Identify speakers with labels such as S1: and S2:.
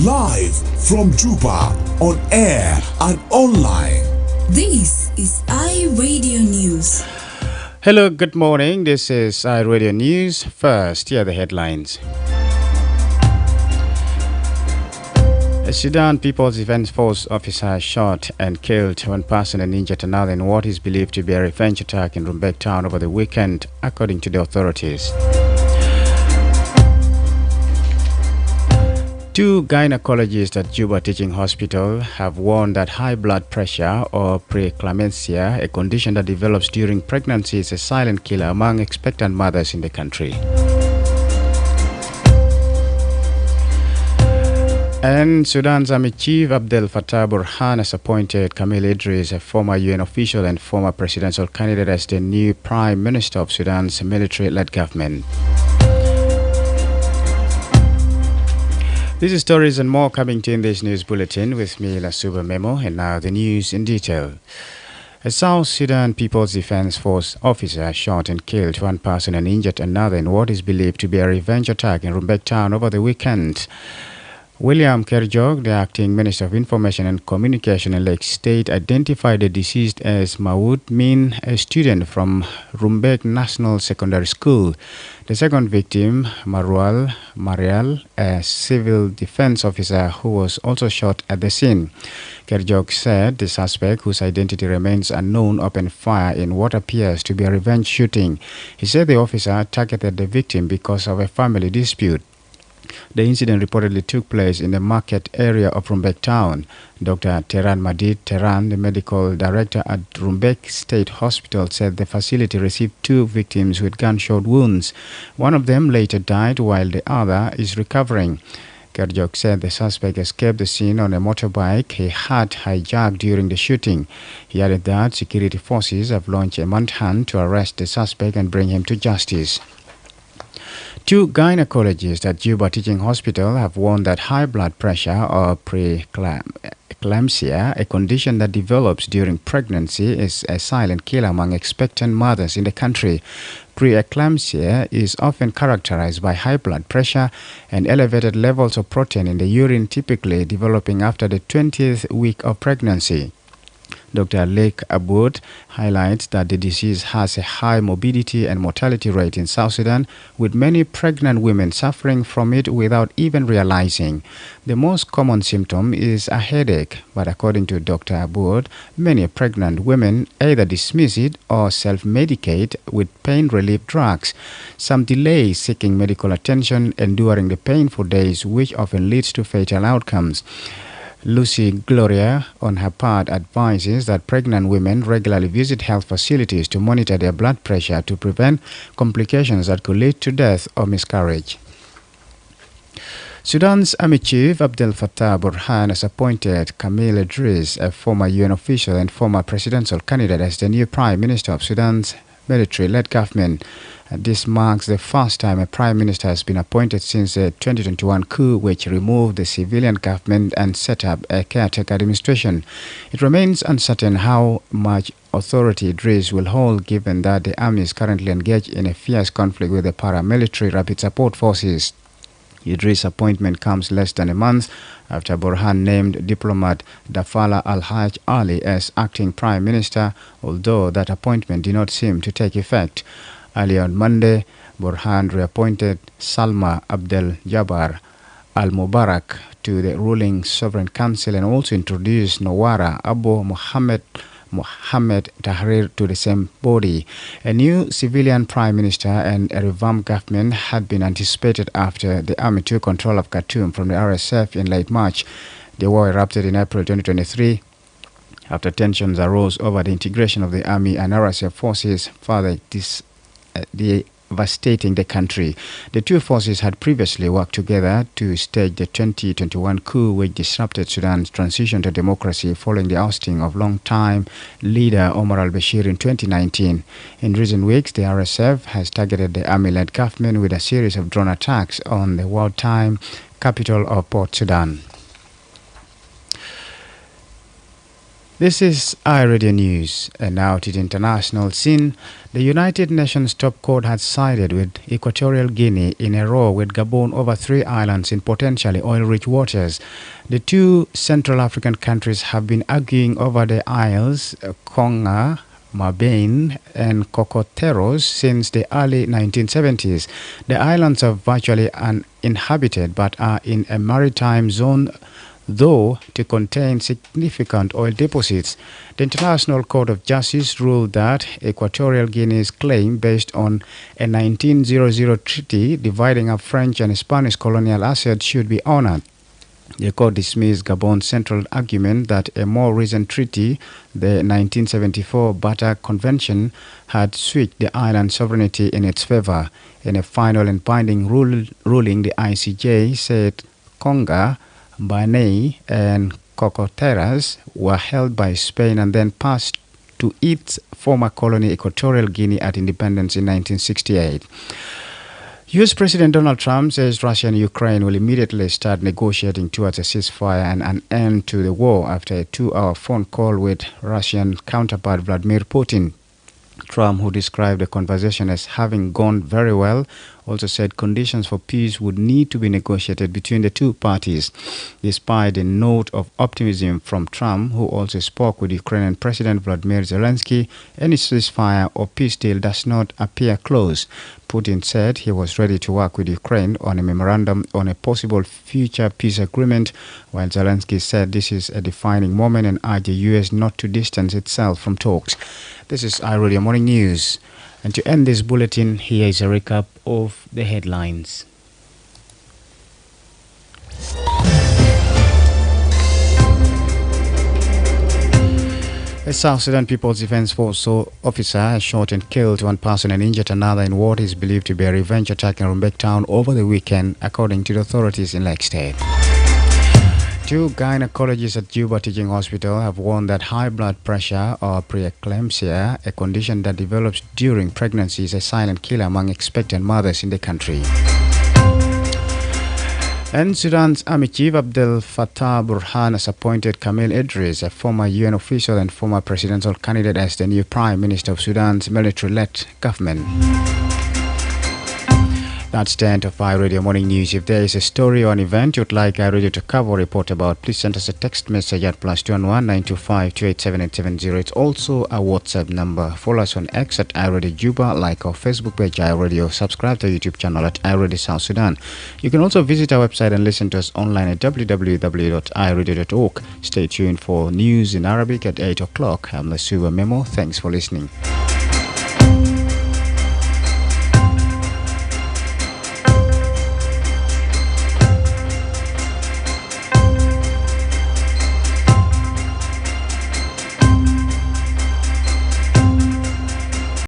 S1: Live from Juba, on air and online.
S2: This is iRadio News.
S3: Hello, good morning. This is iRadio News. First, here are the headlines. A Sudan People's Defense Force officer shot and killed one person and injured another in what is believed to be a revenge attack in Rumbek town over the weekend, according to the authorities. Two gynecologists at Juba Teaching Hospital have warned that high blood pressure or preeclampsia, a condition that develops during pregnancy, is a silent killer among expectant mothers in the country. And Sudan's Army Chief Abdel Fattah Burhan has appointed Camille Idris, a former UN official and former presidential candidate, as the new Prime Minister of Sudan's military-led government. These stories and more coming to in this news bulletin with me, Lasuba Memo, and now the news in detail. A South Sudan People's Defense Force officer shot and killed one person and injured another in what is believed to be a revenge attack in Rumbek town over the weekend. William Kerjog, the acting Minister of Information and Communication in Lake State, identified the deceased as Mawood Min, a student from Rumbek National Secondary School. The second victim, Marial, a civil defense officer who was also shot at the scene. Kerjog said the suspect, whose identity remains unknown, opened fire in what appears to be a revenge shooting. He said the officer targeted the victim because of a family dispute. The incident reportedly took place in the market area of Rumbek town. Dr. Teran Madid Teran, the medical director at Rumbek State Hospital, said the facility received two victims with gunshot wounds. One of them later died while the other is recovering. Kerjok said the suspect escaped the scene on a motorbike he had hijacked during the shooting. He added that security forces have launched a manhunt to arrest the suspect and bring him to justice. Two gynecologists at Juba Teaching Hospital have warned that high blood pressure or preeclampsia, a condition that develops during pregnancy, is a silent killer among expectant mothers in the country. Preeclampsia is often characterized by high blood pressure and elevated levels of protein in the urine, typically developing after the 20th week of pregnancy. Dr. Lake Aboud highlights that the disease has a high morbidity and mortality rate in South Sudan, with many pregnant women suffering from it without even realizing. The most common symptom is a headache, but according to Dr. Aboud, many pregnant women either dismiss it or self-medicate with pain relief drugs. Some delay seeking medical attention, enduring the pain for days, which often leads to fatal outcomes. Lucy Gloria, on her part, advises that pregnant women regularly visit health facilities to monitor their blood pressure to prevent complications that could lead to death or miscarriage. Sudan's Army Chief Abdel Fattah Burhan has appointed Camille Idris, a former UN official and former presidential candidate, as the new Prime Minister of Sudan's military-led government. This marks the first time a prime minister has been appointed since the 2021 coup, which removed the civilian government and set up a caretaker administration. It remains uncertain how much authority Idris will hold, given that the army is currently engaged in a fierce conflict with the paramilitary rapid support forces. Idris' appointment comes less than a month after Burhan named diplomat Dafala Al-Haj Ali as acting prime minister, although that appointment did not seem to take effect. Earlier on Monday, Burhan reappointed Salma Abdel Jabbar Al-Mubarak to the ruling Sovereign Council and also introduced Nawara Abu Mohammed Tahrir to the same body. A new civilian prime minister and a revamped government had been anticipated after the army took control of Khartoum from the RSF in late March. The war erupted in April 2023 after tensions arose over the integration of the army and RSF forces, further devastating the country. The two forces had previously worked together to stage the 2021 coup, which disrupted Sudan's transition to democracy following the ousting of long-time leader Omar al-Bashir in 2019. In recent weeks, the RSF has targeted the army-led government with a series of drone attacks on the wartime capital of Port Sudan. This is iRadio News, and now to the international scene. The United Nations Top Court has sided with Equatorial Guinea in a row with Gabon over 3 islands in potentially oil-rich waters. The two Central African countries have been arguing over the isles, Konga, Mabane and Cocoteros since the early 1970s. The islands are virtually uninhabited but are in a maritime zone, though to contain significant oil deposits. The International Court of Justice ruled that Equatorial Guinea's claim, based on a 1900 treaty dividing up French and Spanish colonial assets, should be honored. The court dismissed Gabon's central argument that a more recent treaty, the 1974 Bata Convention, had switched the island's sovereignty in its favor. In a final and binding ruling, the ICJ said Konga, Banei and Cocoteras were held by Spain and then passed to its former colony Equatorial Guinea at independence in 1968. U.S. President Donald Trump says Russia and Ukraine will immediately start negotiating towards a ceasefire and an end to the war after a 2-hour phone call with Russian counterpart Vladimir Putin. Trump, who described the conversation as having gone very well, also said conditions for peace would need to be negotiated between the two parties. Despite a note of optimism from Trump, who also spoke with Ukrainian President Vladimir Zelensky, any ceasefire or peace deal does not appear close. Putin said he was ready to work with Ukraine on a memorandum on a possible future peace agreement, while Zelensky said this is a defining moment and urged the U.S. not to distance itself from talks. This is iRadio Morning News. And to end this bulletin, here is a recap of the headlines. A South Sudan People's Defense Force officer has shot and killed 1 person and injured another in what is believed to be a revenge attack in Rumbek town over the weekend, according to the authorities in Lake State. 2 gynecologists at Juba Teaching Hospital have warned that high blood pressure or preeclampsia, a condition that develops during pregnancy, is a silent killer among expectant mothers in the country. And Sudan's Army Chief Abdel Fattah Burhan has appointed Kamel Idris, a former UN official and former presidential candidate, as the new Prime Minister of Sudan's military-led government. That's the end of iRadio Morning News. If there is a story or an event you'd like iRadio to cover or report about, please send us a text message at +211 925 287 870. It's also a WhatsApp number. Follow us on X at iRadio Juba, like our Facebook page iRadio, subscribe to our YouTube channel at iRadio South Sudan. You can also visit our website and listen to us online at www.iradio.org. Stay tuned for news in Arabic at 8 o'clock. I'm Lasuba Memo. Thanks for listening.